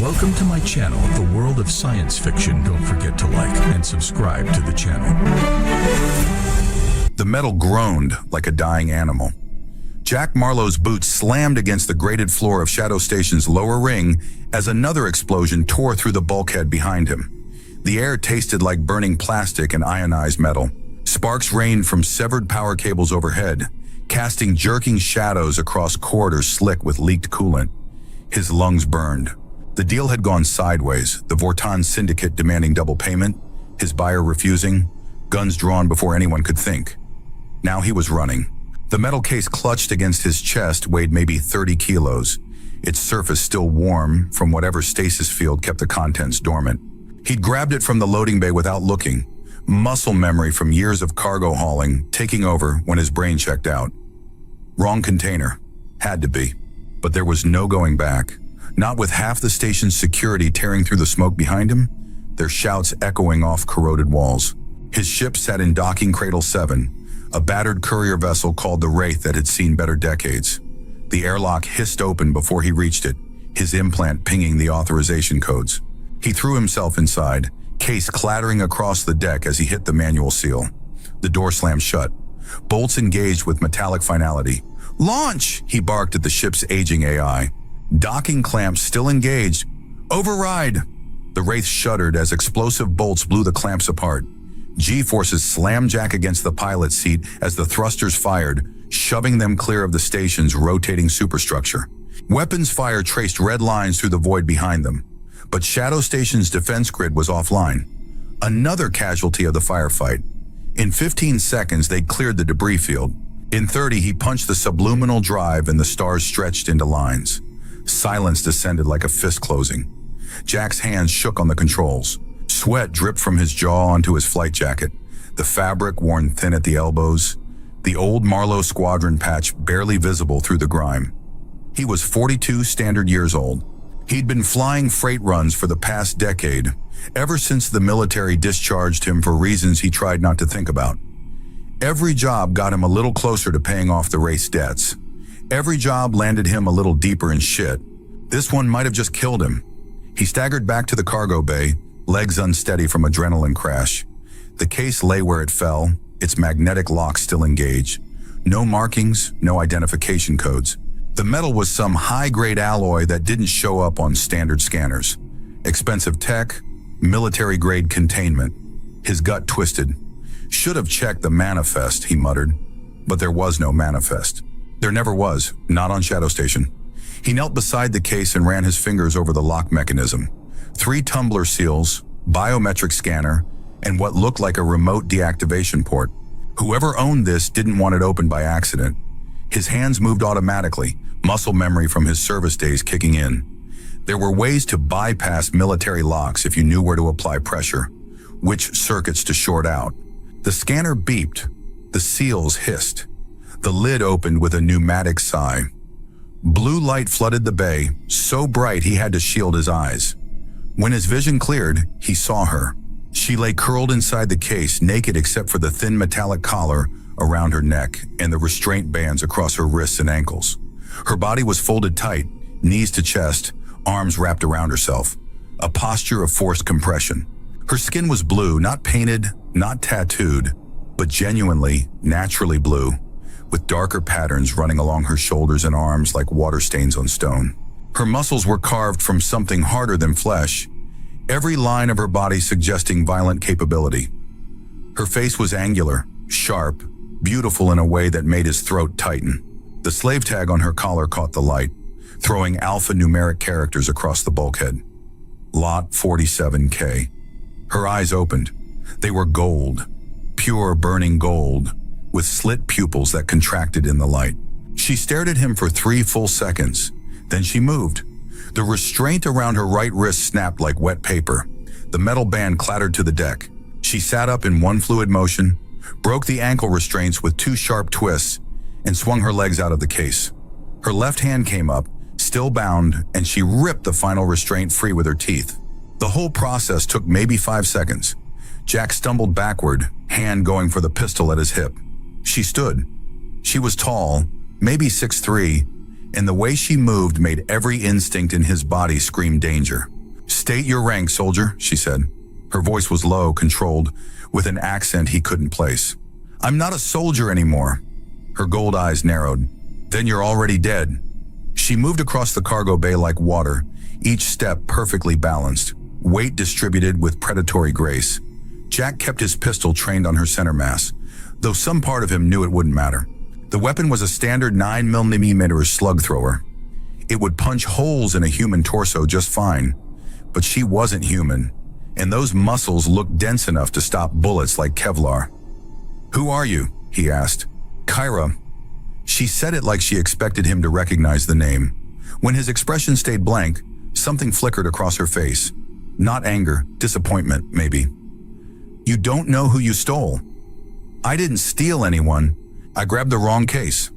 Welcome to my channel, The World of Science Fiction. Don't forget to like and subscribe to the channel. The metal groaned like a dying animal. Jack Marlowe's boots slammed against the grated floor of Shadow Station's lower ring as another explosion tore through the bulkhead behind him. The air tasted like burning plastic and ionized metal. Sparks rained from severed power cables overhead, casting jerking shadows across corridors slick with leaked coolant. His lungs burned. The deal had gone sideways, the Vortan syndicate demanding double payment, his buyer refusing, guns drawn before anyone could think. Now he was running. The metal case clutched against his chest weighed maybe 30 kilos, its surface still warm from whatever stasis field kept the contents dormant. He'd grabbed it from the loading bay without looking, muscle memory from years of cargo hauling taking over when his brain checked out. Wrong container. Had to be. But there was no going back. Not with half the station's security tearing through the smoke behind him, their shouts echoing off corroded walls. His ship sat in docking cradle 7, a battered courier vessel called the Wraith that had seen better decades. The airlock hissed open before he reached it, his implant pinging the authorization codes. He threw himself inside, case clattering across the deck as he hit the manual seal. The door slammed shut. Bolts engaged with metallic finality. "Launch!" he barked at the ship's aging AI. Docking clamps still engaged. "Override!" The Wraith shuddered as explosive bolts blew the clamps apart. G-forces slammed Jack against the pilot's seat as the thrusters fired, shoving them clear of the station's rotating superstructure. Weapons fire traced red lines through the void behind them. But Shadow Station's defense grid was offline. Another casualty of the firefight. In 15 seconds, they'd cleared the debris field. In 30, he punched the subliminal drive and the stars stretched into lines. Silence descended like a fist closing. Jack's hands shook on the controls. Sweat dripped from his jaw onto his flight jacket, the fabric worn thin at the elbows, the old Marlowe squadron patch barely visible through the grime. He was 42 standard years old. He'd been flying freight runs for the past decade, ever since the military discharged him for reasons he tried not to think about. Every job got him a little closer to paying off the race debts. Every job landed him a little deeper in shit. This one might have just killed him. He staggered back to the cargo bay, legs unsteady from adrenaline crash. The case lay where it fell, its magnetic lock still engaged. No markings, no identification codes. The metal was some high-grade alloy that didn't show up on standard scanners. Expensive tech, military-grade containment. His gut twisted. Should have checked the manifest, he muttered. But there was no manifest. There never was, not on Shadow Station. He knelt beside the case and ran his fingers over the lock mechanism. 3 tumbler seals, biometric scanner, and what looked like a remote deactivation port. Whoever owned this didn't want it opened by accident. His hands moved automatically, muscle memory from his service days kicking in. There were ways to bypass military locks if you knew where to apply pressure, which circuits to short out. The scanner beeped. The seals hissed. The lid opened with a pneumatic sigh. Blue light flooded the bay, so bright he had to shield his eyes. When his vision cleared, he saw her. She lay curled inside the case, naked except for the thin metallic collar around her neck and the restraint bands across her wrists and ankles. Her body was folded tight, knees to chest, arms wrapped around herself, a posture of forced compression. Her skin was blue, not painted, not tattooed, but genuinely, naturally blue, with darker patterns running along her shoulders and arms like water stains on stone. Her muscles were carved from something harder than flesh, every line of her body suggesting violent capability. Her face was angular, sharp, beautiful in a way that made his throat tighten. The slave tag on her collar caught the light, throwing alphanumeric characters across the bulkhead. Lot 47K. Her eyes opened. They were gold, pure burning gold, with slit pupils that contracted in the light. She stared at him for 3 full seconds. Then she moved. The restraint around her right wrist snapped like wet paper. The metal band clattered to the deck. She sat up in one fluid motion, broke the ankle restraints with 2 sharp twists, and swung her legs out of the case. Her left hand came up, still bound, and she ripped the final restraint free with her teeth. The whole process took maybe 5 seconds. Jack stumbled backward, hand going for the pistol at his hip. She stood. She was tall, maybe 6'3", and the way she moved made every instinct in his body scream danger. "State your rank, soldier," she said. Her voice was low, controlled, with an accent he couldn't place. "I'm not a soldier anymore." Her gold eyes narrowed. "Then you're already dead." She moved across the cargo bay like water, each step perfectly balanced, weight distributed with predatory grace. Jack kept his pistol trained on her center mass, though some part of him knew it wouldn't matter. The weapon was a standard 9mm slug thrower. It would punch holes in a human torso just fine, but she wasn't human, and those muscles looked dense enough to stop bullets like Kevlar. "Who are you?" he asked. "Kyra." She said it like she expected him to recognize the name. When his expression stayed blank, something flickered across her face. Not anger, disappointment, maybe. "You don't know who you stole." "I didn't steal anyone. I grabbed the wrong case."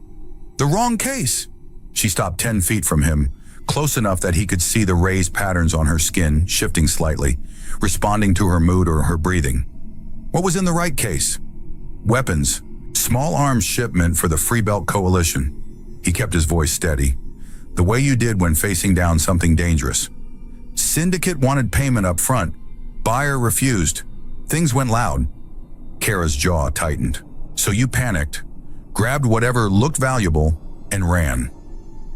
"The wrong case?" She stopped 10 feet from him, close enough that he could see the raised patterns on her skin shifting slightly, responding to her mood or her breathing. "What was in the right case?" "Weapons. Small arms shipment for the Freebelt Coalition." He kept his voice steady. "The way you did when facing down something dangerous." "Syndicate wanted payment up front. Buyer refused. Things went loud." Kara's jaw tightened. "So you panicked, grabbed whatever looked valuable, and ran.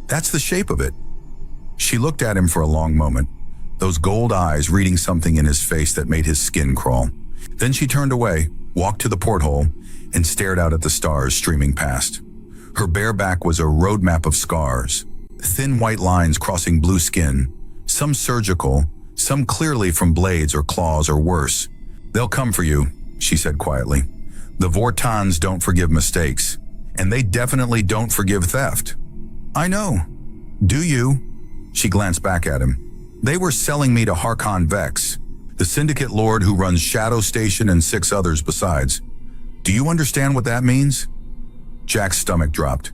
That's the shape of it." She looked at him for a long moment, those gold eyes reading something in his face that made his skin crawl. Then she turned away, walked to the porthole, and stared out at the stars streaming past. Her bare back was a roadmap of scars, thin white lines crossing blue skin, some surgical, some clearly from blades or claws or worse. "They'll come for you," she said quietly. "The Vortans don't forgive mistakes, and they definitely don't forgive theft." "I know. Do you?" She glanced back at him. "They were selling me to Harkon Vex, the Syndicate Lord who runs Shadow Station and 6 others besides. Do you understand what that means?" Jack's stomach dropped.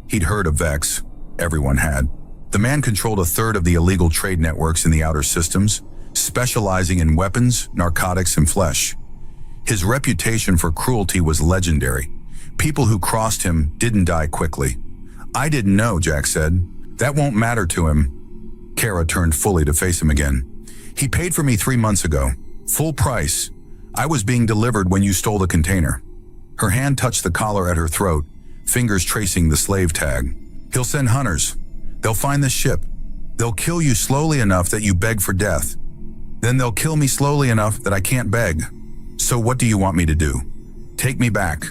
He'd heard of Vex. Everyone had. The man controlled a third of the illegal trade networks in the outer systems, specializing in weapons, narcotics, and flesh. His reputation for cruelty was legendary. People who crossed him didn't die quickly. "I didn't know," Jack said. "That won't matter to him." Kara turned fully to face him again. "He paid for me 3 months ago. Full price. I was being delivered when you stole the container." Her hand touched the collar at her throat, fingers tracing the slave tag. "He'll send hunters. They'll find the ship. They'll kill you slowly enough that you beg for death. Then they'll kill me slowly enough that I can't beg. So what do you want me to do? Take me back."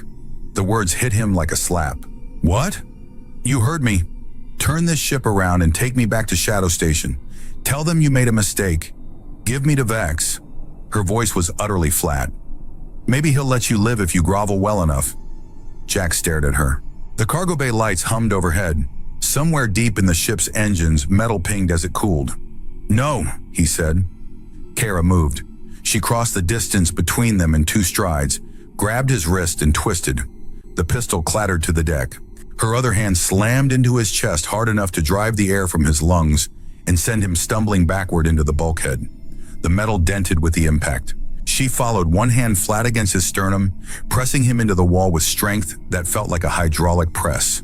The words hit him like a slap. "What?" "You heard me. Turn this ship around and take me back to Shadow Station. Tell them you made a mistake. Give me to Vex." Her voice was utterly flat. "Maybe he'll let you live if you grovel well enough." Jack stared at her. The cargo bay lights hummed overhead. Somewhere deep in the ship's engines, metal pinged as it cooled. "No," he said. Kara moved. She crossed the distance between them in 2 strides, grabbed his wrist and twisted. The pistol clattered to the deck. Her other hand slammed into his chest hard enough to drive the air from his lungs and send him stumbling backward into the bulkhead. The metal dented with the impact. She followed, one hand flat against his sternum, pressing him into the wall with strength that felt like a hydraulic press.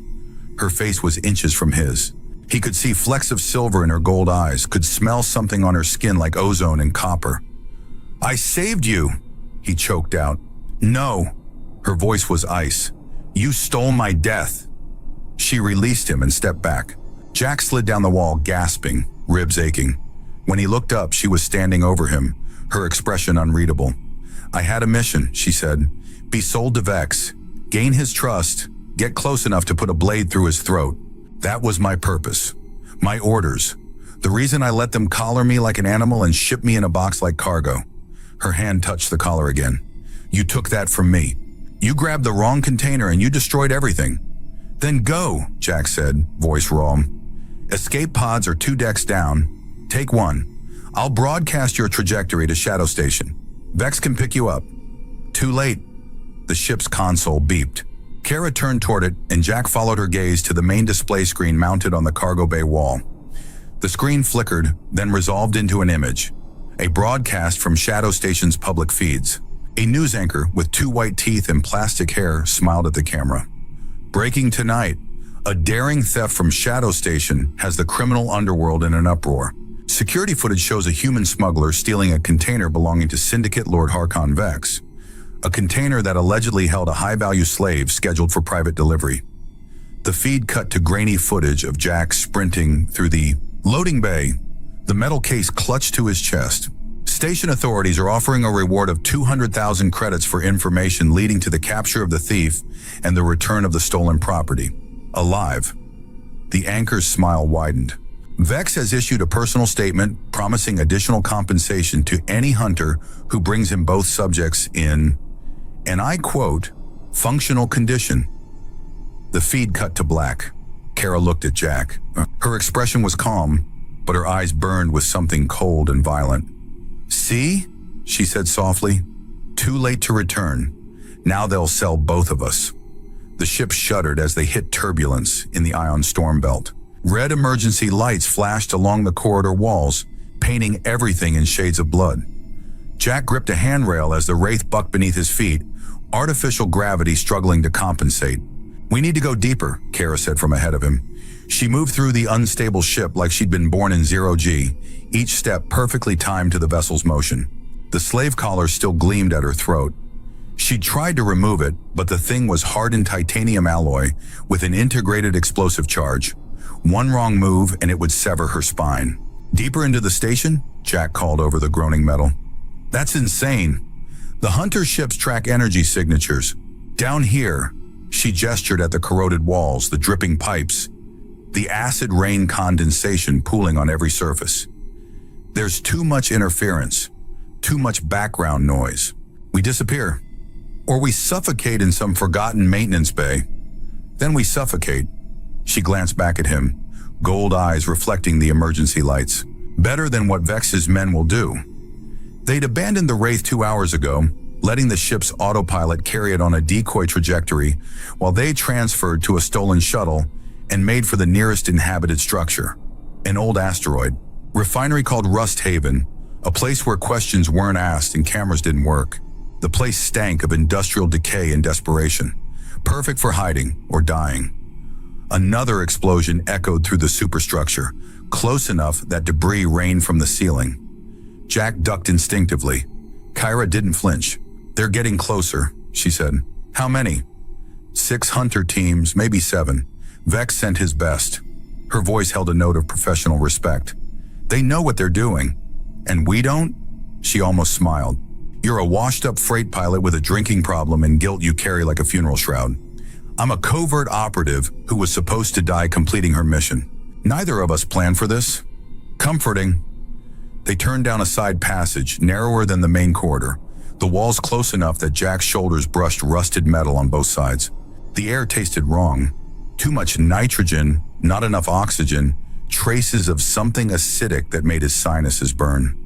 Her face was inches from his. He could see flecks of silver in her gold eyes, could smell something on her skin like ozone and copper. "I saved you," he choked out. "No." Her voice was ice. "You stole my death." She released him and stepped back. Jack slid down the wall, gasping, ribs aching. When he looked up, she was standing over him, her expression unreadable. "I had a mission," she said. "Be sold to Vex, gain his trust, get close enough to put a blade through his throat. That was my purpose. My orders. The reason I let them collar me like an animal and ship me in a box like cargo." Her hand touched the collar again. "You took that from me. You grabbed the wrong container and you destroyed everything." "Then go," Jack said, voice raw. "Escape pods are 2 decks down. Take one. I'll broadcast your trajectory to Shadow Station. Vex can pick you up." "Too late." The ship's console beeped. Kara turned toward it, and Jack followed her gaze to the main display screen mounted on the cargo bay wall. The screen flickered, then resolved into an image. A broadcast from Shadow Station's public feeds. A news anchor with 2 white teeth and plastic hair smiled at the camera. "Breaking tonight. A daring theft from Shadow Station has the criminal underworld in an uproar. Security footage shows a human smuggler stealing a container belonging to Syndicate Lord Harkon Vex, a container that allegedly held a high-value slave scheduled for private delivery. The feed cut to grainy footage of Jack sprinting through the loading bay, the metal case clutched to his chest. Station authorities are offering a reward of 200,000 credits for information leading to the capture of the thief and the return of the stolen property. Alive. The anchor's smile widened. Vex has issued a personal statement promising additional compensation to any hunter who brings him both subjects in, and I quote, functional condition. The feed cut to black. Kara looked at Jack. Her expression was calm, but her eyes burned with something cold and violent. See? She said softly. Too late to return. Now they'll sell both of us. The ship shuddered as they hit turbulence in the ion storm belt. Red emergency lights flashed along the corridor walls, painting everything in shades of blood. Jack gripped a handrail as the Wraith bucked beneath his feet, artificial gravity struggling to compensate. We need to go deeper, Kara said from ahead of him. She moved through the unstable ship like she'd been born in zero-G, each step perfectly timed to the vessel's motion. The slave collar still gleamed at her throat. She tried to remove it, but the thing was hardened titanium alloy with an integrated explosive charge. One wrong move and it would sever her spine. Deeper into the station? Jack called over the groaning metal. That's insane. The hunter ships track energy signatures. Down here, she gestured at the corroded walls, the dripping pipes, the acid rain condensation pooling on every surface. There's too much interference, too much background noise. We disappear. Or we suffocate in some forgotten maintenance bay. Then we suffocate. She glanced back at him, gold eyes reflecting the emergency lights. Better than what Vex's men will do. They'd abandoned the Wraith 2 hours ago, letting the ship's autopilot carry it on a decoy trajectory while they transferred to a stolen shuttle and made for the nearest inhabited structure, an old asteroid. Refinery called Rust Haven, a place where questions weren't asked and cameras didn't work. The place stank of industrial decay and desperation, perfect for hiding or dying. Another explosion echoed through the superstructure, close enough that debris rained from the ceiling. Jack ducked instinctively. Kyra didn't flinch. They're getting closer, she said. How many? 6 hunter teams, maybe 7. Vex sent his best. Her voice held a note of professional respect. They know what they're doing. And we don't? She almost smiled. You're a washed-up freight pilot with a drinking problem and guilt you carry like a funeral shroud. I'm a covert operative who was supposed to die completing her mission. Neither of us planned for this. Comforting. They turned down a side passage, narrower than the main corridor, the walls close enough that Jack's shoulders brushed rusted metal on both sides. The air tasted wrong. Too much nitrogen, not enough oxygen, traces of something acidic that made his sinuses burn.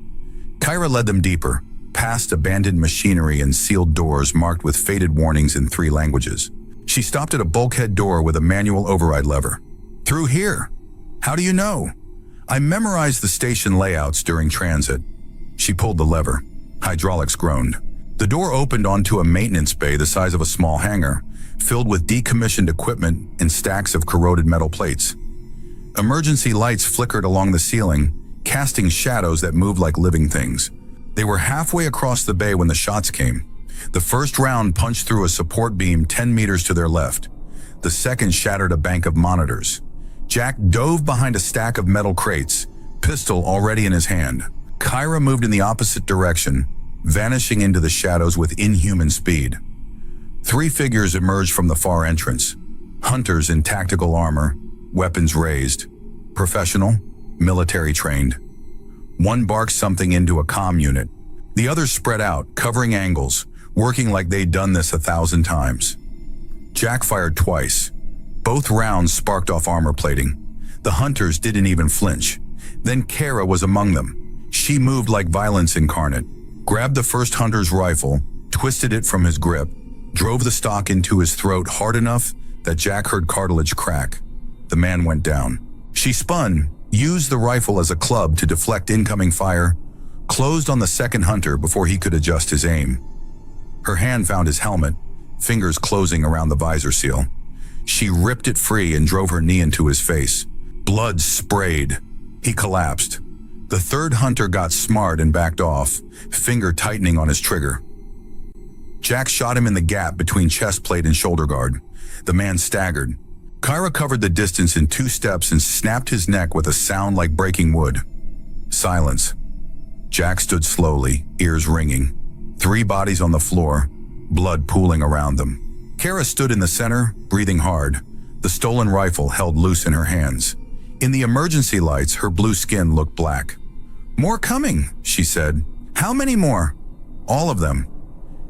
Kyra led them deeper, past abandoned machinery and sealed doors marked with faded warnings in 3 languages. She stopped at a bulkhead door with a manual override lever. Through here. How do you know? I memorized the station layouts during transit. She pulled the lever. Hydraulics groaned. The door opened onto a maintenance bay the size of a small hangar, filled with decommissioned equipment and stacks of corroded metal plates. Emergency lights flickered along the ceiling, casting shadows that moved like living things. They were halfway across the bay when the shots came. The first round punched through a support beam 10 meters to their left. The second shattered a bank of monitors. Jack dove behind a stack of metal crates, pistol already in his hand. Kyra moved in the opposite direction, vanishing into the shadows with inhuman speed. 3 figures emerged from the far entrance. Hunters in tactical armor, weapons raised. Professional, military trained. One barked something into a comm unit. The others spread out, covering angles, working like they'd done this 1,000 times. Jack fired twice. Both rounds sparked off armor plating. The hunters didn't even flinch. Then Kara was among them. She moved like violence incarnate, grabbed the first hunter's rifle, twisted it from his grip, drove the stock into his throat hard enough that Jack heard cartilage crack. The man went down. She spun, used the rifle as a club to deflect incoming fire, closed on the second hunter before he could adjust his aim. Her hand found his helmet, fingers closing around the visor seal. She ripped it free and drove her knee into his face. Blood sprayed. He collapsed. The third hunter got smart and backed off, finger tightening on his trigger. Jack shot him in the gap between chest plate and shoulder guard. The man staggered. Kyra covered the distance in 2 steps and snapped his neck with a sound like breaking wood. Silence. Jack stood slowly, ears ringing. 3 bodies on the floor, blood pooling around them. Kara stood in the center, breathing hard, the stolen rifle held loose in her hands. In the emergency lights, her blue skin looked black. "More coming," she said. "How many more?" "All of them."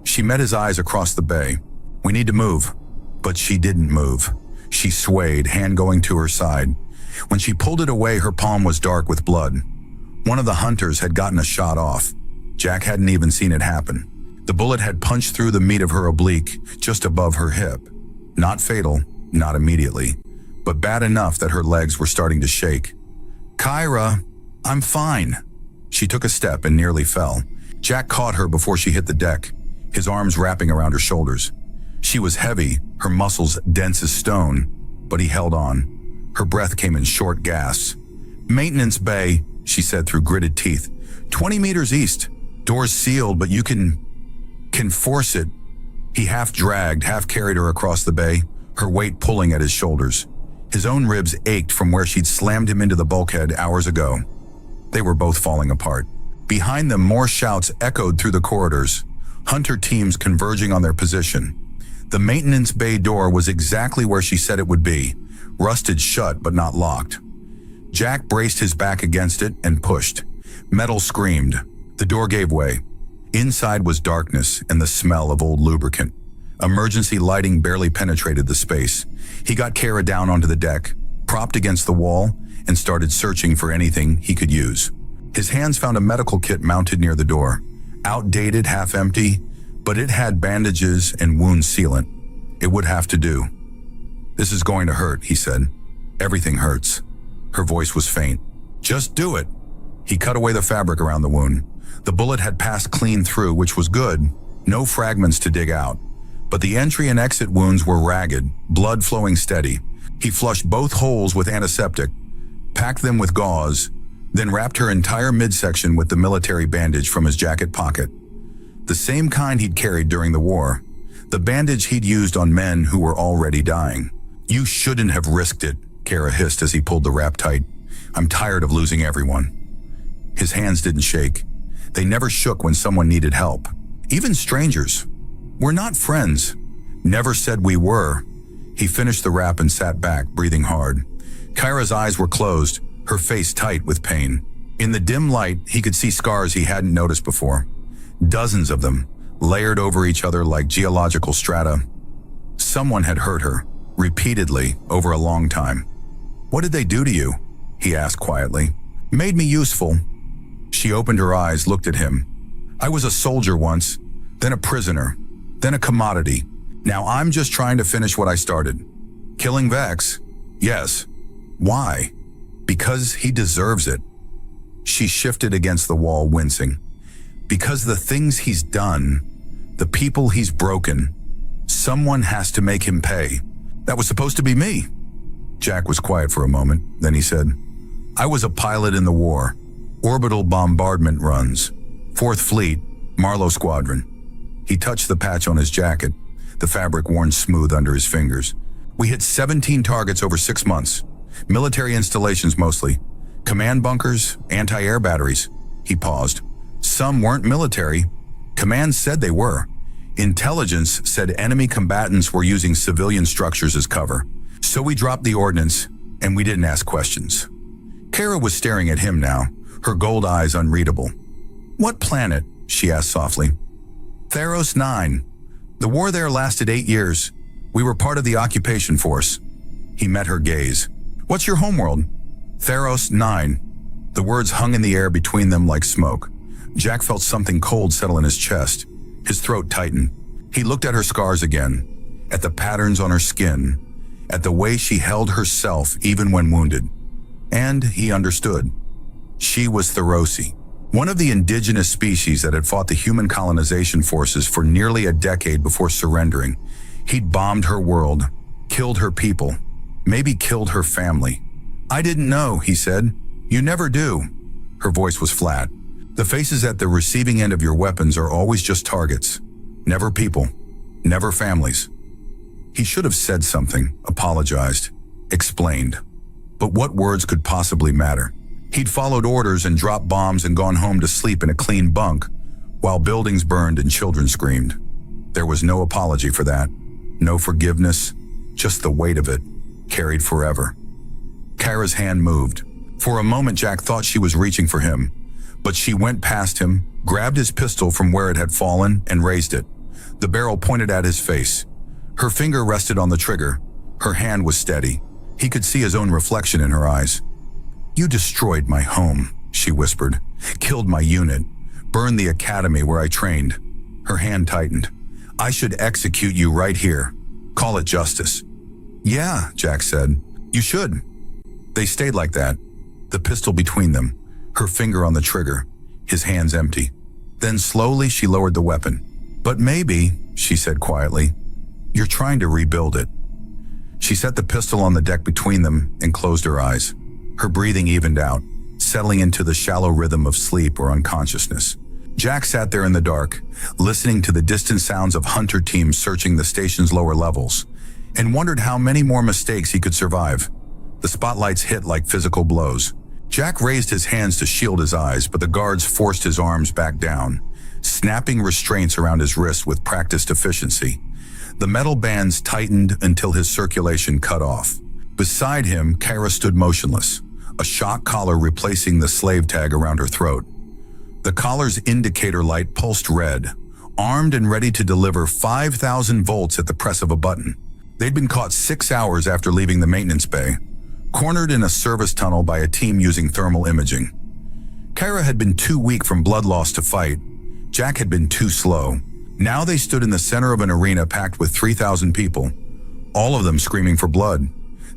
She met his eyes across the bay. "We need to move." But she didn't move. She swayed, hand going to her side. When she pulled it away, her palm was dark with blood. One of the hunters had gotten a shot off. Jack hadn't even seen it happen. The bullet had punched through the meat of her oblique, just above her hip. Not fatal, not immediately, but bad enough that her legs were starting to shake. "Kyra, I'm fine." She took a step and nearly fell. Jack caught her before she hit the deck, his arms wrapping around her shoulders. She was heavy, her muscles dense as stone, but he held on. Her breath came in short gasps. "Maintenance bay," she said through gritted teeth. 20 meters east. Doors sealed, but you can force it." He half dragged, half carried her across the bay, her weight pulling at his shoulders. His own ribs ached from where she'd slammed him into the bulkhead hours ago. They were both falling apart. Behind them, more shouts echoed through the corridors, hunter teams converging on their position. The maintenance bay door was exactly where she said it would be, rusted shut but not locked. Jack braced his back against it and pushed. Metal screamed. The door gave way. Inside was darkness and the smell of old lubricant. Emergency lighting barely penetrated the space. He got Kara down onto the deck, propped against the wall, and started searching for anything he could use. His hands found a medical kit mounted near the door. Outdated, half empty, but it had bandages and wound sealant. It would have to do. "This is going to hurt," he said. "Everything hurts." Her voice was faint. "Just do it." He cut away the fabric around the wound. The bullet had passed clean through, which was good. No fragments to dig out. But the entry and exit wounds were ragged, blood flowing steady. He flushed both holes with antiseptic, packed them with gauze, then wrapped her entire midsection with the military bandage from his jacket pocket. The same kind he'd carried during the war. The bandage he'd used on men who were already dying. "You shouldn't have risked it," Kara hissed as he pulled the wrap tight. "I'm tired of losing everyone." His hands didn't shake. They never shook when someone needed help. Even strangers. "We're not friends." "Never said we were." He finished the wrap and sat back, breathing hard. Kyra's eyes were closed, her face tight with pain. In the dim light, he could see scars he hadn't noticed before. Dozens of them, layered over each other like geological strata. Someone had hurt her, repeatedly, over a long time. "What did they do to you?" he asked quietly. "Made me useful." She opened her eyes, looked at him. "I was a soldier once, then a prisoner, then a commodity. Now I'm just trying to finish what I started. Killing Vex? Yes. Why? Because he deserves it." She shifted against the wall, wincing. "Because the things he's done, the people he's broken, someone has to make him pay. That was supposed to be me." Jack was quiet for a moment, then he said, "I was a pilot in the war. Orbital bombardment runs. 4th Fleet, Marlowe Squadron." He touched the patch on his jacket, the fabric worn smooth under his fingers. "We hit 17 targets over 6 months. Military installations mostly. Command bunkers, anti-air batteries." He paused. "Some weren't military. Command said they were. Intelligence said enemy combatants were using civilian structures as cover. So we dropped the ordnance, and we didn't ask questions." Kara was staring at him now, her gold eyes unreadable. "What planet?" she asked softly. "Theros 9. The war there lasted 8 years. We were part of the occupation force." He met her gaze. "What's your homeworld?" "Theros 9. The words hung in the air between them like smoke. Jack felt something cold settle in his chest. His throat tightened. He looked at her scars again, at the patterns on her skin, at the way she held herself even when wounded. And he understood. She was Therosi, one of the indigenous species that had fought the human colonization forces for nearly a decade before surrendering. He'd bombed her world, Killed her people. Maybe killed her family. I didn't know, he said. You never do. Her voice was flat. The faces at the receiving end of your weapons are always just targets. Never people. Never families. He should have said something, apologized, explained. But what words could possibly matter? He'd followed orders and dropped bombs and gone home to sleep in a clean bunk, while buildings burned and children screamed. There was no apology for that. No forgiveness, just the weight of it, carried forever. Kara's hand moved. For a moment, Jack thought she was reaching for him, but she went past him, grabbed his pistol from where it had fallen, and raised it. The barrel pointed at his face. Her finger rested on the trigger. Her hand was steady. He could see his own reflection in her eyes. You destroyed my home, she whispered. Killed my unit. Burned the academy where I trained. Her hand tightened. I should execute you right here. Call it justice. Yeah, Jack said. You should. They stayed like that, the pistol between them, her finger on the trigger, his hands empty. Then slowly she lowered the weapon. But maybe, she said quietly, you're trying to rebuild it. She set the pistol on the deck between them and closed her eyes. Her breathing evened out, settling into the shallow rhythm of sleep or unconsciousness. Jack sat there in the dark, listening to the distant sounds of hunter teams searching the station's lower levels, and wondered how many more mistakes he could survive. The spotlights hit like physical blows. Jack raised his hands to shield his eyes, but the guards forced his arms back down, snapping restraints around his wrists with practiced efficiency. The metal bands tightened until his circulation cut off. Beside him, Kara stood motionless, a shock collar replacing the slave tag around her throat. The collar's indicator light pulsed red, armed and ready to deliver 5,000 volts at the press of a button. They'd been caught 6 hours after leaving the maintenance bay, cornered in a service tunnel by a team using thermal imaging. Kara had been too weak from blood loss to fight. Jack had been too slow. Now they stood in the center of an arena packed with 3,000 people, all of them screaming for blood.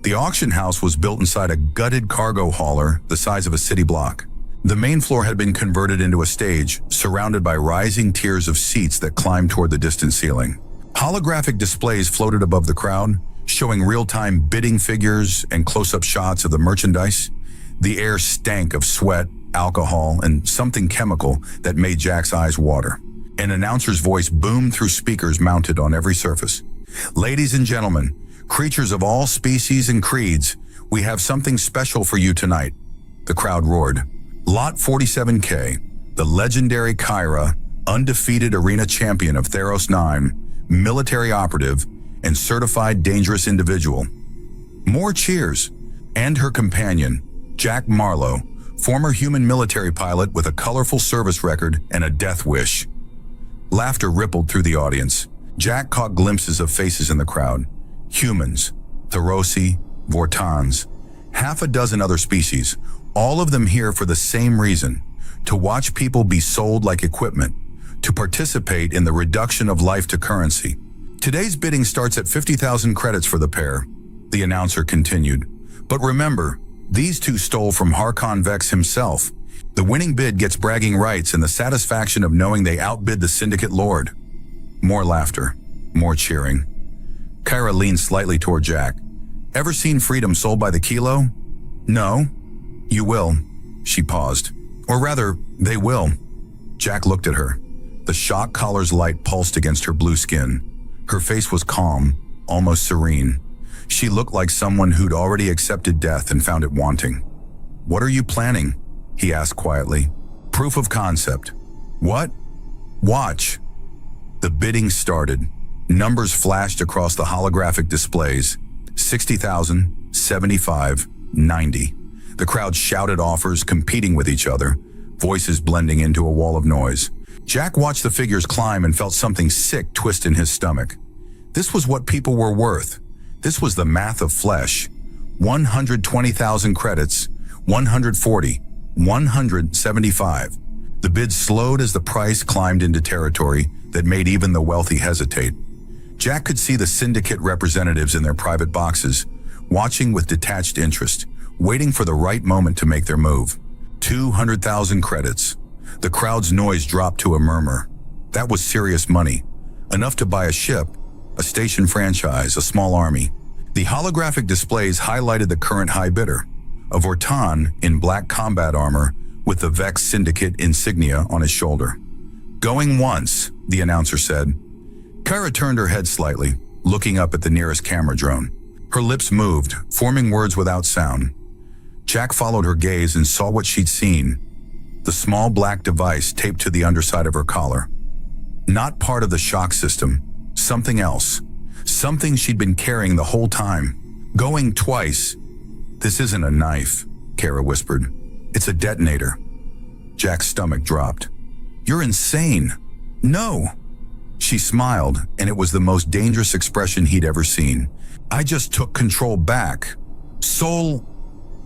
The auction house was built inside a gutted cargo hauler the size of a city block. The main floor had been converted into a stage, surrounded by rising tiers of seats that climbed toward the distant ceiling. Holographic displays floated above the crowd, showing real-time bidding figures and close-up shots of the merchandise. The air stank of sweat, alcohol, and something chemical that made Jack's eyes water. An announcer's voice boomed through speakers mounted on every surface. Ladies and gentlemen, creatures of all species and creeds, we have something special for you tonight. The crowd roared. Lot 47K, the legendary Kyra, undefeated arena champion of Theros 9, military operative, and certified dangerous individual. More cheers. And her companion, Jack Marlowe, former human military pilot with a colorful service record and a death wish. Laughter rippled through the audience. Jack caught glimpses of faces in the crowd. Humans, Therosi, Vortans, half a dozen other species, all of them here for the same reason, to watch people be sold like equipment, to participate in the reduction of life to currency. Today's bidding starts at 50,000 credits for the pair, the announcer continued. But remember, these two stole from Harkon Vex himself. The winning bid gets bragging rights and the satisfaction of knowing they outbid the Syndicate Lord. More laughter, more cheering. Kyra leaned slightly toward Jack. Ever seen freedom sold by the kilo? No. You will. She paused. Or rather, they will. Jack looked at her. The shock collar's light pulsed against her blue skin. Her face was calm, almost serene. She looked like someone who'd already accepted death and found it wanting. What are you planning? He asked quietly. Proof of concept. What? Watch. The bidding started. Numbers flashed across the holographic displays. 60,000, 75, 90. The crowd shouted offers, competing with each other, voices blending into a wall of noise. Jack watched the figures climb and felt something sick twist in his stomach. This was what people were worth. This was the math of flesh. 120,000 credits, 140, 175. The bid slowed as the price climbed into territory that made even the wealthy hesitate. Jack could see the syndicate representatives in their private boxes, watching with detached interest, waiting for the right moment to make their move. 200,000 credits. The crowd's noise dropped to a murmur. That was serious money. Enough to buy a ship, a station franchise, a small army. The holographic displays highlighted the current high bidder, a Vortan in black combat armor with the Vex Syndicate insignia on his shoulder. "Going once," the announcer said. Kyra turned her head slightly, looking up at the nearest camera drone. Her lips moved, forming words without sound. Jack followed her gaze and saw what she'd seen, the small black device taped to the underside of her collar. Not part of the shock system, something else. Something she'd been carrying the whole time. "Going twice." "This isn't a knife," Kara whispered. "It's a detonator." Jack's stomach dropped. "You're insane." "No." She smiled, and it was the most dangerous expression he'd ever seen. "I just took control back. Soul."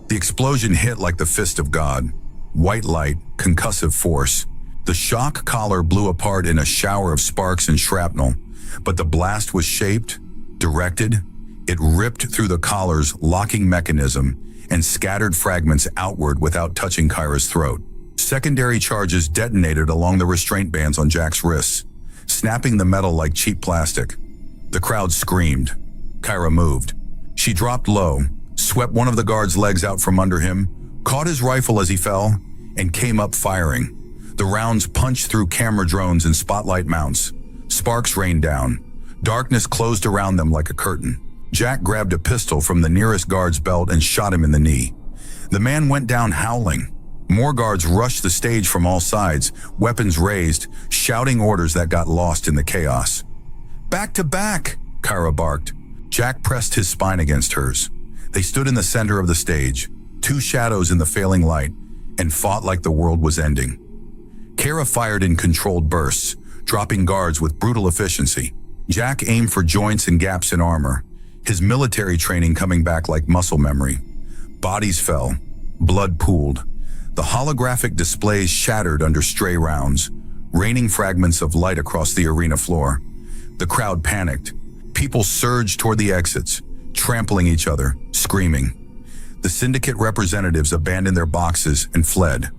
The explosion hit like the fist of God. White light, concussive force. The shock collar blew apart in a shower of sparks and shrapnel, but the blast was shaped, directed. It ripped through the collar's locking mechanism and scattered fragments outward without touching Kyra's throat. Secondary charges detonated along the restraint bands on Jack's wrists, snapping the metal like cheap plastic. The crowd screamed. Kyra moved. She dropped low, swept one of the guard's legs out from under him, caught his rifle as he fell, and came up firing. The rounds punched through camera drones and spotlight mounts. Sparks rained down. Darkness closed around them like a curtain. Jack grabbed a pistol from the nearest guard's belt and shot him in the knee. The man went down howling. More guards rushed the stage from all sides, weapons raised, shouting orders that got lost in the chaos. "Back to back," Kyra barked. Jack pressed his spine against hers. They stood in the center of the stage, two shadows in the failing light, and fought like the world was ending. Kara fired in controlled bursts, dropping guards with brutal efficiency. Jack aimed for joints and gaps in armor, his military training coming back like muscle memory. Bodies fell, blood pooled. The holographic displays shattered under stray rounds, raining fragments of light across the arena floor. The crowd panicked. People surged toward the exits, trampling each other, screaming. The syndicate representatives abandoned their boxes and fled.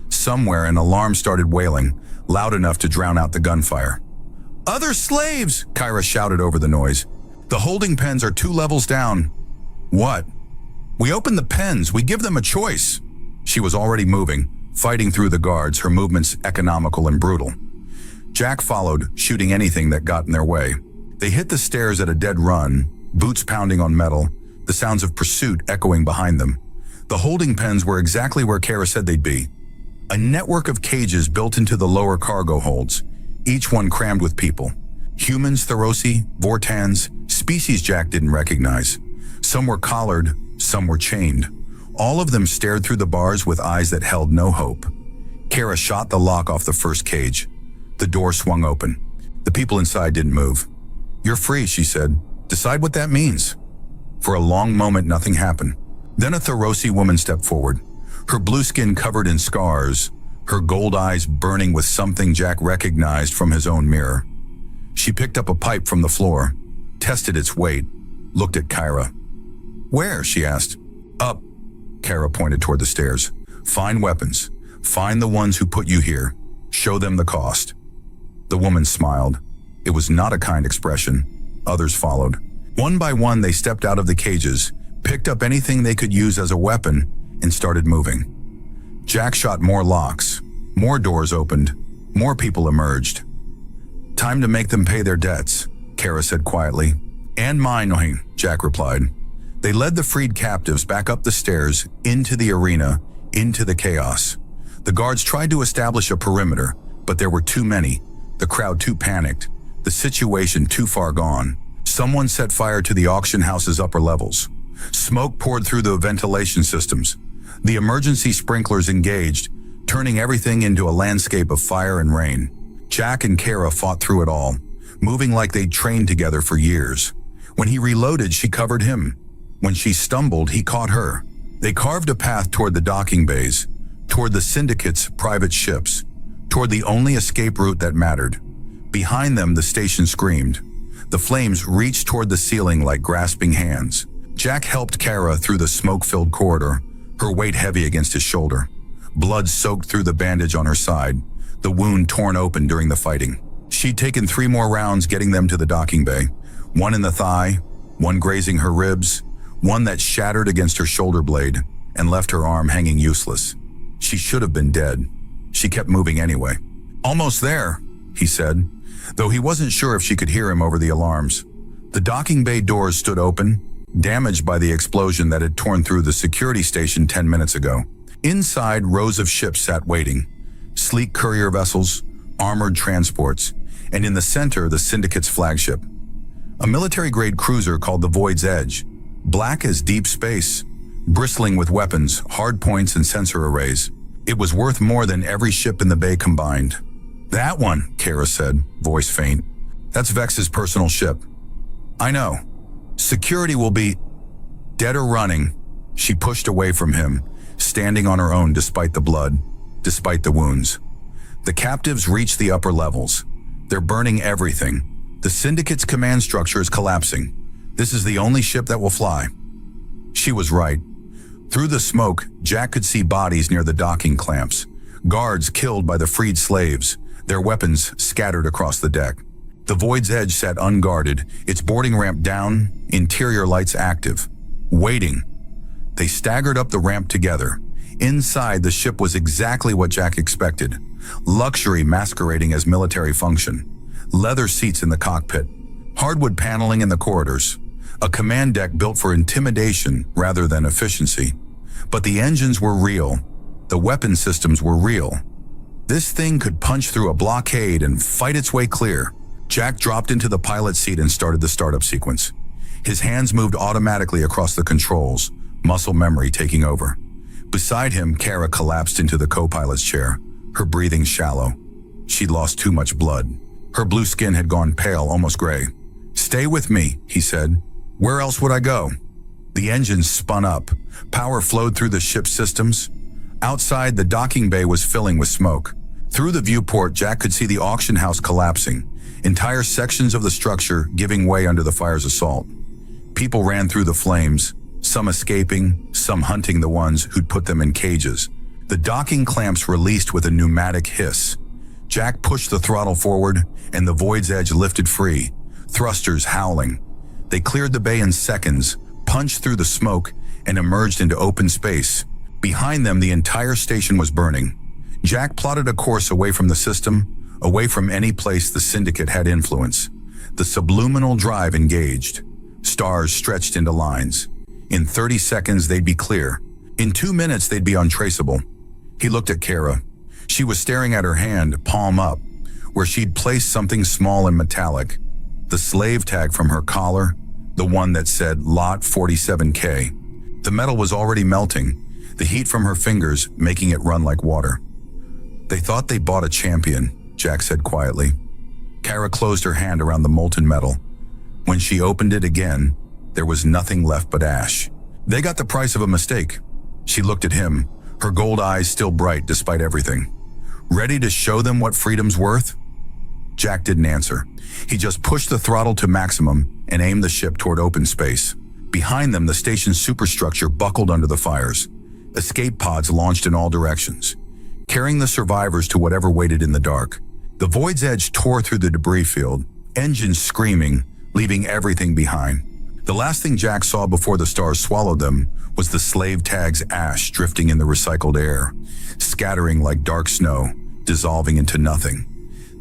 Somewhere an alarm started wailing, loud enough to drown out the gunfire. "Other slaves!" Kyra shouted over the noise. "The holding pens are 2 levels down." "What?" "We open the pens, we give them a choice." She was already moving, fighting through the guards, her movements economical and brutal. Jack followed, shooting anything that got in their way. They hit the stairs at a dead run, boots pounding on metal, the sounds of pursuit echoing behind them. The holding pens were exactly where Kara said they'd be. A network of cages built into the lower cargo holds, each one crammed with people. Humans, Therosi, Vortans, species Jack didn't recognize. Some were collared, some were chained. All of them stared through the bars with eyes that held no hope. Kara shot the lock off the first cage. The door swung open. The people inside didn't move. "You're free," she said. "Decide what that means." For a long moment, nothing happened. Then a Therosi woman stepped forward, her blue skin covered in scars, her gold eyes burning with something Jack recognized from his own mirror. She picked up a pipe from the floor, tested its weight, looked at Kyra. "Where?" she asked. "Up." Kara pointed toward the stairs. "Find weapons. Find the ones who put you here. Show them the cost." The woman smiled. It was not a kind expression. Others followed. One by one, they stepped out of the cages, picked up anything they could use as a weapon, and started moving. Jack shot more locks. More doors opened. More people emerged. "Time to make them pay their debts," Kara said quietly. "And mine," Jack replied. They led the freed captives back up the stairs, into the arena, into the chaos. The guards tried to establish a perimeter, but there were too many, the crowd too panicked, the situation too far gone. Someone set fire to the auction house's upper levels. Smoke poured through the ventilation systems. The emergency sprinklers engaged, turning everything into a landscape of fire and rain. Jack and Kara fought through it all, moving like they'd trained together for years. When he reloaded, she covered him. When she stumbled, he caught her. They carved a path toward the docking bays, toward the syndicate's private ships, toward the only escape route that mattered. Behind them, the station screamed. The flames reached toward the ceiling like grasping hands. Jack helped Kara through the smoke-filled corridor, her weight heavy against his shoulder. Blood soaked through the bandage on her side, the wound torn open during the fighting. She'd taken 3 more rounds getting them to the docking bay, 1 in the thigh, one grazing her ribs, one that shattered against her shoulder blade and left her arm hanging useless. She should have been dead. She kept moving anyway. "Almost there," he said, though he wasn't sure if she could hear him over the alarms. The docking bay doors stood open, damaged by the explosion that had torn through the security station 10 minutes ago. Inside, rows of ships sat waiting. Sleek courier vessels, armored transports, and in the center, the Syndicate's flagship. A military-grade cruiser called the Void's Edge, black as deep space, bristling with weapons, hard points, and sensor arrays. It was worth more than every ship in the bay combined. "That one," Kara said, voice faint. "That's Vex's personal ship." "I know. Security will be dead or running." She pushed away from him, standing on her own despite the blood, despite the wounds. The captives reached the upper levels. They're burning everything. The Syndicate's command structure is collapsing. This is the only ship that will fly. She was right. Through the smoke, Jack could see bodies near the docking clamps. Guards killed by the freed slaves, their weapons scattered across the deck. The Void's Edge sat unguarded, its boarding ramp down, interior lights active. Waiting. They staggered up the ramp together. Inside, the ship was exactly what Jack expected. Luxury masquerading as military function. Leather seats in the cockpit. Hardwood paneling in the corridors. A command deck built for intimidation rather than efficiency. But the engines were real. The weapon systems were real. This thing could punch through a blockade and fight its way clear. Jack dropped into the pilot's seat and started the startup sequence. His hands moved automatically across the controls, muscle memory taking over. Beside him, Kara collapsed into the co-pilot's chair, her breathing shallow. She'd lost too much blood. Her blue skin had gone pale, almost gray. "Stay with me," he said. "Where else would I go?" The engines spun up. Power flowed through the ship's systems. Outside, the docking bay was filling with smoke. Through the viewport, Jack could see the auction house collapsing, entire sections of the structure giving way under the fire's assault. People ran through the flames, some escaping, some hunting the ones who'd put them in cages. The docking clamps released with a pneumatic hiss. Jack pushed the throttle forward, and the Void's Edge lifted free, thrusters howling. They cleared the bay in seconds, punched through the smoke, and emerged into open space. Behind them, the entire station was burning. Jack plotted a course away from the system, away from any place the Syndicate had influence. The subliminal drive engaged. Stars stretched into lines. In 30 seconds, they'd be clear. In 2 minutes, they'd be untraceable. He looked at Kara. She was staring at her hand, palm up, where she'd placed something small and metallic. The slave tag from her collar, the one that said Lot 47K. The metal was already melting, the heat from her fingers making it run like water. "They thought they bought a champion," Jack said quietly. Kara closed her hand around the molten metal. When she opened it again, there was nothing left but ash. "They got the price of a mistake." She looked at him, her gold eyes still bright despite everything. "Ready to show them what freedom's worth?" Jack didn't answer. He just pushed the throttle to maximum and aimed the ship toward open space. Behind them, the station's superstructure buckled under the fires. Escape pods launched in all directions, carrying the survivors to whatever waited in the dark. The Void's Edge tore through the debris field, engines screaming, leaving everything behind. The last thing Jack saw before the stars swallowed them was the slave tag's ash drifting in the recycled air, scattering like dark snow, dissolving into nothing.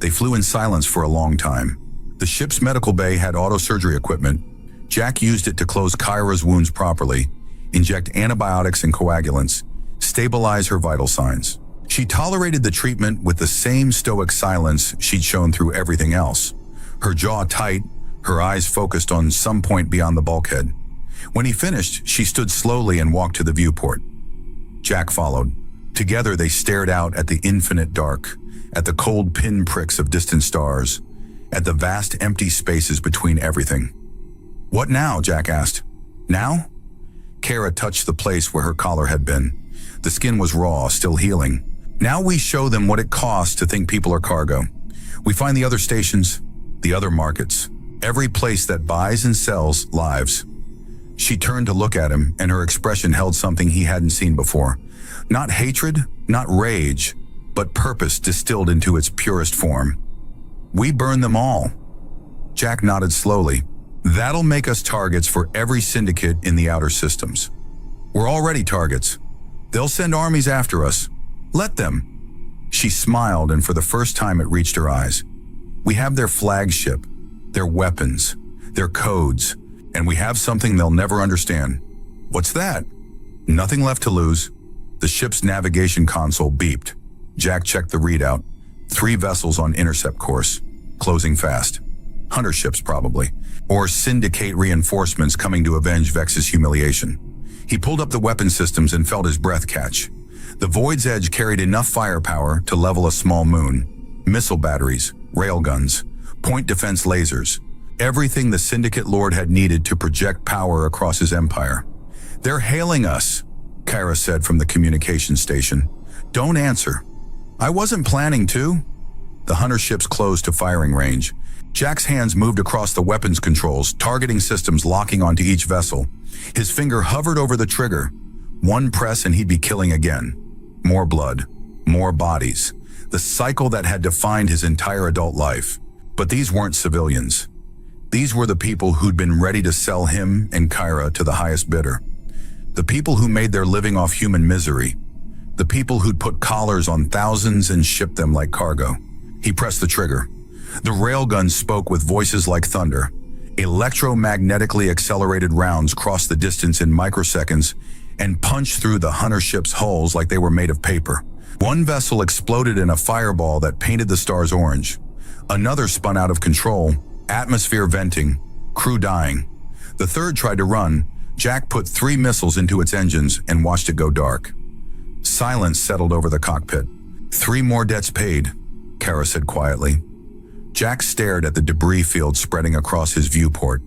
They flew in silence for a long time. The ship's medical bay had auto-surgery equipment. Jack used it to close Kyra's wounds properly, inject antibiotics and coagulants, stabilize her vital signs. She tolerated the treatment with the same stoic silence she'd shown through everything else. Her jaw tight, her eyes focused on some point beyond the bulkhead. When he finished, she stood slowly and walked to the viewport. Jack followed. Together they stared out at the infinite dark, at the cold pinpricks of distant stars, at the vast empty spaces between everything. "What now?" Jack asked. "Now?" Kara touched the place where her collar had been. The skin was raw, still healing. "Now we show them what it costs to think people are cargo. We find the other stations, the other markets, every place that buys and sells lives." She turned to look at him, and her expression held something he hadn't seen before. Not hatred, not rage, but purpose distilled into its purest form. "We burn them all." Jack nodded slowly. That'll make us targets for every syndicate in the outer systems. We're already targets. They'll send armies after us. Let them." She smiled, and for the first time it reached her eyes. "We have their flagship, their weapons, their codes, and we have something they'll never understand." "What's that?" "Nothing left to lose." The ship's navigation console beeped. Jack checked the readout. 3 vessels on intercept course, closing fast. Hunter ships probably, or syndicate reinforcements coming to avenge Vex's humiliation. He pulled up the weapon systems and felt his breath catch. The Void's Edge carried enough firepower to level a small moon. Missile batteries, railguns, point defense lasers, everything the Syndicate Lord had needed to project power across his empire. "They're hailing us," Kara said from the communication station. "Don't answer." "I wasn't planning to." The hunter ships closed to firing range. Jack's hands moved across the weapons controls, targeting systems locking onto each vessel. His finger hovered over the trigger. One press and he'd be killing again. More blood, more bodies. The cycle that had defined his entire adult life. But these weren't civilians. These were the people who'd been ready to sell him and Kyra to the highest bidder. The people who made their living off human misery. The people who'd put collars on thousands and shipped them like cargo. He pressed the trigger. The railgun spoke with voices like thunder. Electromagnetically accelerated rounds crossed the distance in microseconds and punched through the hunter ship's hulls like they were made of paper. One vessel exploded in a fireball that painted the stars orange. Another spun out of control, atmosphere venting, crew dying. The third tried to run. Jack put 3 missiles into its engines and watched it go dark. Silence settled over the cockpit. 3 more debts paid, Kara said quietly. Jack stared at the debris field spreading across his viewport.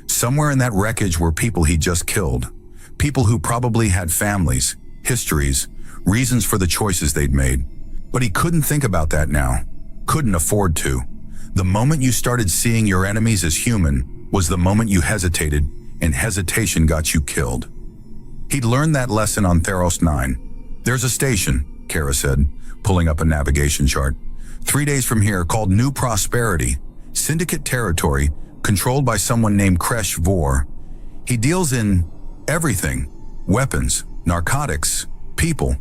Somewhere in that wreckage were people he'd just killed. People who probably had families, histories, reasons for the choices they'd made. But he couldn't think about that now. Couldn't afford to. The moment you started seeing your enemies as human was the moment you hesitated, and hesitation got you killed. He'd learned that lesson on Theros 9. "There's a station," Kara said, pulling up a navigation chart. 3 days from here, called New Prosperity, Syndicate territory, controlled by someone named Kresh Vor. He deals in everything. Weapons, narcotics, people.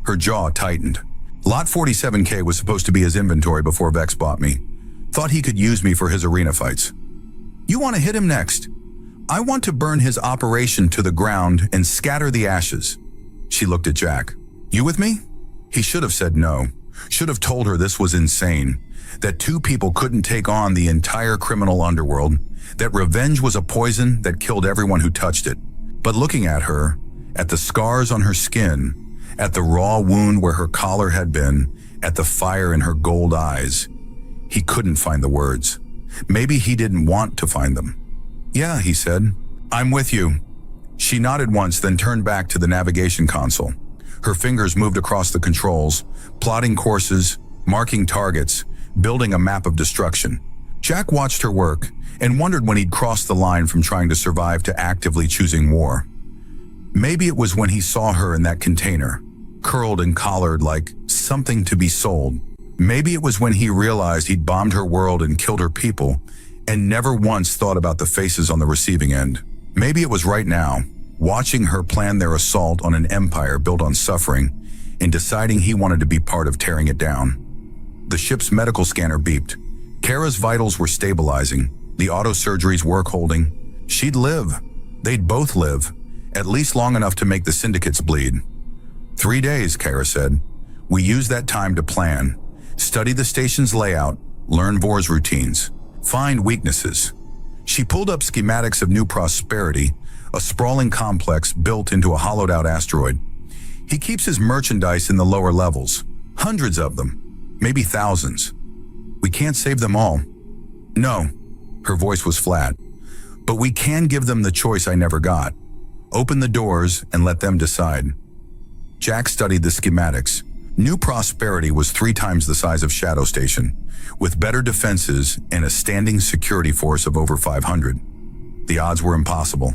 Her jaw tightened. Lot 47K was supposed to be his inventory before Vex bought me. Thought he could use me for his arena fights. "You want to hit him next?" "I want to burn his operation to the ground and scatter the ashes." She looked at Jack. "You with me?" He should have said no. Should have told her this was insane. That 2 people couldn't take on the entire criminal underworld. That revenge was a poison that killed everyone who touched it. But looking at her, at the scars on her skin, at the raw wound where her collar had been, at the fire in her gold eyes, he couldn't find the words. Maybe he didn't want to find them. "Yeah," he said. "I'm with you." She nodded once, then turned back to the navigation console. Her fingers moved across the controls, plotting courses, marking targets, building a map of destruction. Jack watched her work and wondered when he'd crossed the line from trying to survive to actively choosing war. Maybe it was when he saw her in that container, curled and collared like something to be sold. Maybe it was when he realized he'd bombed her world and killed her people and never once thought about the faces on the receiving end. Maybe it was right now, watching her plan their assault on an empire built on suffering and deciding he wanted to be part of tearing it down. The ship's medical scanner beeped. Kara's vitals were stabilizing, the auto surgery's work holding. She'd live. They'd both live, at least long enough to make the syndicates bleed. 3 days, Kara said. We use that time to plan, study the station's layout, learn Vor's routines, find weaknesses. She pulled up schematics of New Prosperity, a sprawling complex built into a hollowed-out asteroid. He keeps his merchandise in the lower levels, hundreds of them, maybe thousands. We can't save them all. No, her voice was flat, but we can give them the choice I never got. Open the doors and let them decide. Jack studied the schematics. New Prosperity was 3 times the size of Shadow Station, with better defenses and a standing security force of over 500. The odds were impossible.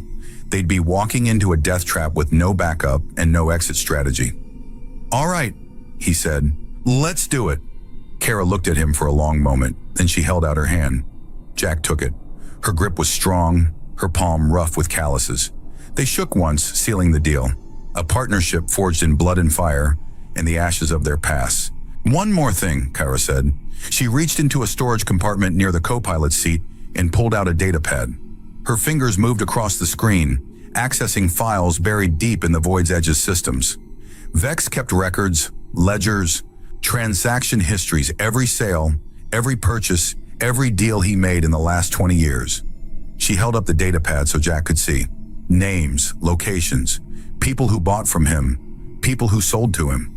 They'd be walking into a death trap with no backup and no exit strategy. All right, he said. Let's do it. Kara looked at him for a long moment, then she held out her hand. Jack took it. Her grip was strong, her palm rough with calluses. They shook once, sealing the deal. A partnership forged in blood and fire, and the ashes of their past. One more thing, Kara said. She reached into a storage compartment near the co-pilot's seat and pulled out a datapad. Her fingers moved across the screen, accessing files buried deep in the Void's Edge's systems. Vex kept records, ledgers, transaction histories, every sale, every purchase, every deal he made in the last 20 years. She held up the datapad so Jack could see. Names, locations, people who bought from him, people who sold to him.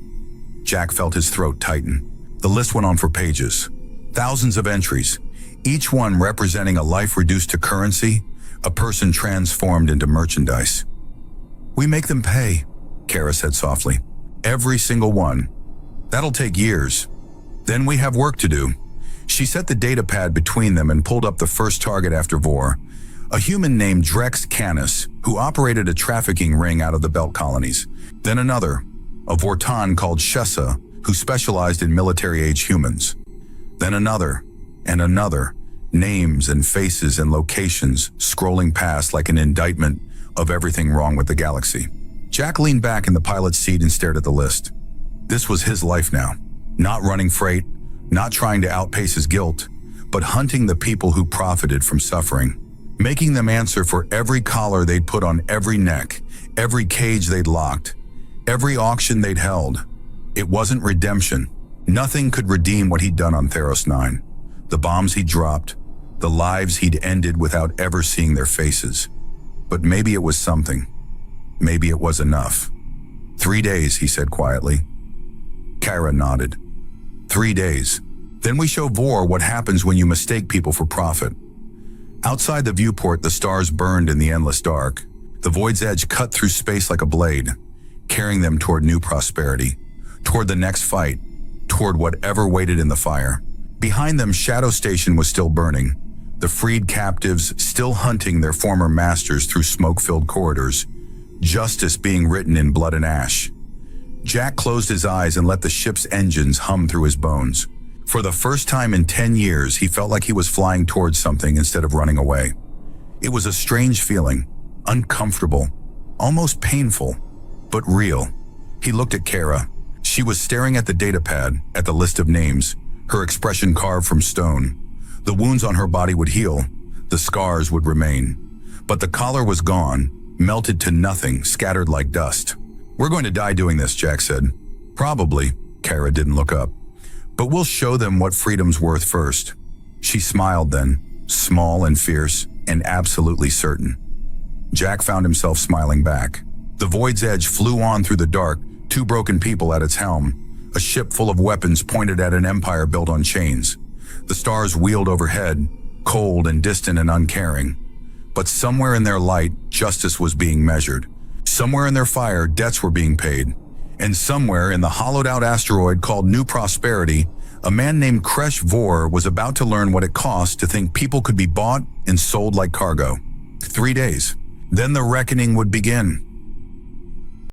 Jack felt his throat tighten. The list went on for pages. Thousands of entries, each one representing a life reduced to currency, a person transformed into merchandise. "We make them pay," Kara said softly. "Every single one. That'll take years. Then we have work to do." She set the datapad between them and pulled up the first target after Vor, a human named Drex Canis, who operated a trafficking ring out of the Belt colonies. Then another, a Vortan called Shessa, who specialized in military-age humans. Then another, and another, names and faces and locations scrolling past like an indictment of everything wrong with the galaxy. Jack leaned back in the pilot's seat and stared at the list. This was his life now. Not running freight, not trying to outpace his guilt, but hunting the people who profited from suffering. Making them answer for every collar they'd put on every neck, every cage they'd locked, every auction they'd held. It wasn't redemption. Nothing could redeem what he'd done on Theros 9. The bombs he'd dropped, the lives he'd ended without ever seeing their faces. But maybe it was something. Maybe it was enough. 3 days, he said quietly. Kara nodded. 3 days. Then we show Vor what happens when you mistake people for profit. Outside the viewport, the stars burned in the endless dark. The Void's Edge cut through space like a blade, carrying them toward new prosperity, toward the next fight, toward whatever waited in the fire. Behind them, Shadow Station was still burning, the freed captives still hunting their former masters through smoke-filled corridors, justice being written in blood and ash. Jack closed his eyes and let the ship's engines hum through his bones. For the first time in 10 years, he felt like he was flying towards something instead of running away. It was a strange feeling, uncomfortable, almost painful, but real. He looked at Kara. She was staring at the datapad, at the list of names, her expression carved from stone. The wounds on her body would heal, the scars would remain. But the collar was gone, melted to nothing, scattered like dust. "We're going to die doing this," Jack said. "Probably." Kara didn't look up. "But we'll show them what freedom's worth first." She smiled then, small and fierce, and absolutely certain. Jack found himself smiling back. The Void's Edge flew on through the dark, 2 broken people at its helm, a ship full of weapons pointed at an empire built on chains. The stars wheeled overhead, cold and distant and uncaring. But somewhere in their light, justice was being measured. Somewhere in their fire, debts were being paid. And somewhere in the hollowed-out asteroid called New Prosperity, a man named Kresh Vor was about to learn what it cost to think people could be bought and sold like cargo. 3 days. Then the reckoning would begin.